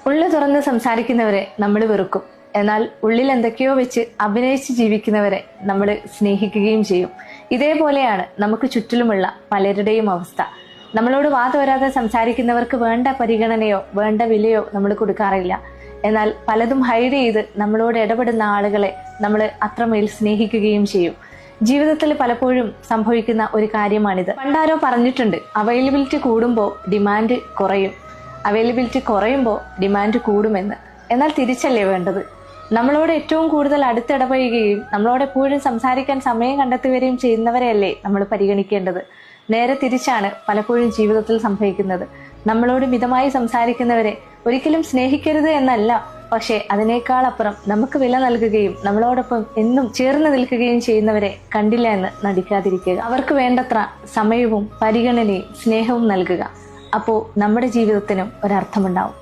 ഉള്ളു തുറന്ന് സംസാരിക്കുന്നവരെ നമ്മൾ വെറുക്കും. എന്നാൽ ഉള്ളിൽ എന്തൊക്കെയോ വെച്ച് അഭിനയിച്ച് ജീവിക്കുന്നവരെ നമ്മൾ സ്നേഹിക്കുകയും ചെയ്യും. ഇതേപോലെയാണ് നമുക്ക് ചുറ്റിലുമുള്ള പലരുടെയും അവസ്ഥ. നമ്മളോട് വാതോരാതെ സംസാരിക്കുന്നവർക്ക് വേണ്ട പരിഗണനയോ വേണ്ട വിലയോ നമ്മൾ കൊടുക്കാറില്ല. എന്നാൽ പലതും ഹൈഡ് ചെയ്ത് നമ്മളോട് ഇടപെടുന്ന ആളുകളെ നമ്മൾ അത്രമേൽ സ്നേഹിക്കുകയും ചെയ്യും. ജീവിതത്തിൽ പലപ്പോഴും സംഭവിക്കുന്ന ഒരു കാര്യമാണിത്. പണ്ടാരോ പറഞ്ഞിട്ടുണ്ട്, അവൈലബിലിറ്റി കൂടുമ്പോൾ ഡിമാൻഡ് കുറയും, അവൈലബിലിറ്റി കുറയുമ്പോൾ ഡിമാൻഡ് കൂടുമെന്ന്. എന്നാൽ തിരിച്ചല്ലേ വേണ്ടത്? നമ്മളോട് ഏറ്റവും കൂടുതൽ അടുത്തിടപഴകുകയും നമ്മളോട് എപ്പോഴും സംസാരിക്കാൻ സമയം കണ്ടെത്തുകയും ചെയ്യുന്നവരെയല്ലേ നമ്മൾ പരിഗണിക്കേണ്ടത്. നേരെ തിരിച്ചാണ് പലപ്പോഴും ജീവിതത്തിൽ സംഭവിക്കുന്നത്. നമ്മളോട് മിതമായി സംസാരിക്കുന്നവരെ ഒരിക്കലും സ്നേഹിക്കരുത് എന്നല്ല, പക്ഷെ അതിനേക്കാൾ അപ്പുറം നമുക്ക് വില നൽകുകയും നമ്മളോടൊപ്പം എന്നും ചേർന്ന് നിൽക്കുകയും ചെയ്യുന്നവരെ കണ്ടില്ല എന്ന് നടിക്കാതിരിക്കുക. അവർക്ക് വേണ്ടത്ര സമയവും പരിഗണനയും സ്നേഹവും നൽകുക. അപ്പോൾ നമ്മുടെ ജീവിതത്തിനും ഒരർത്ഥമുണ്ടാവും.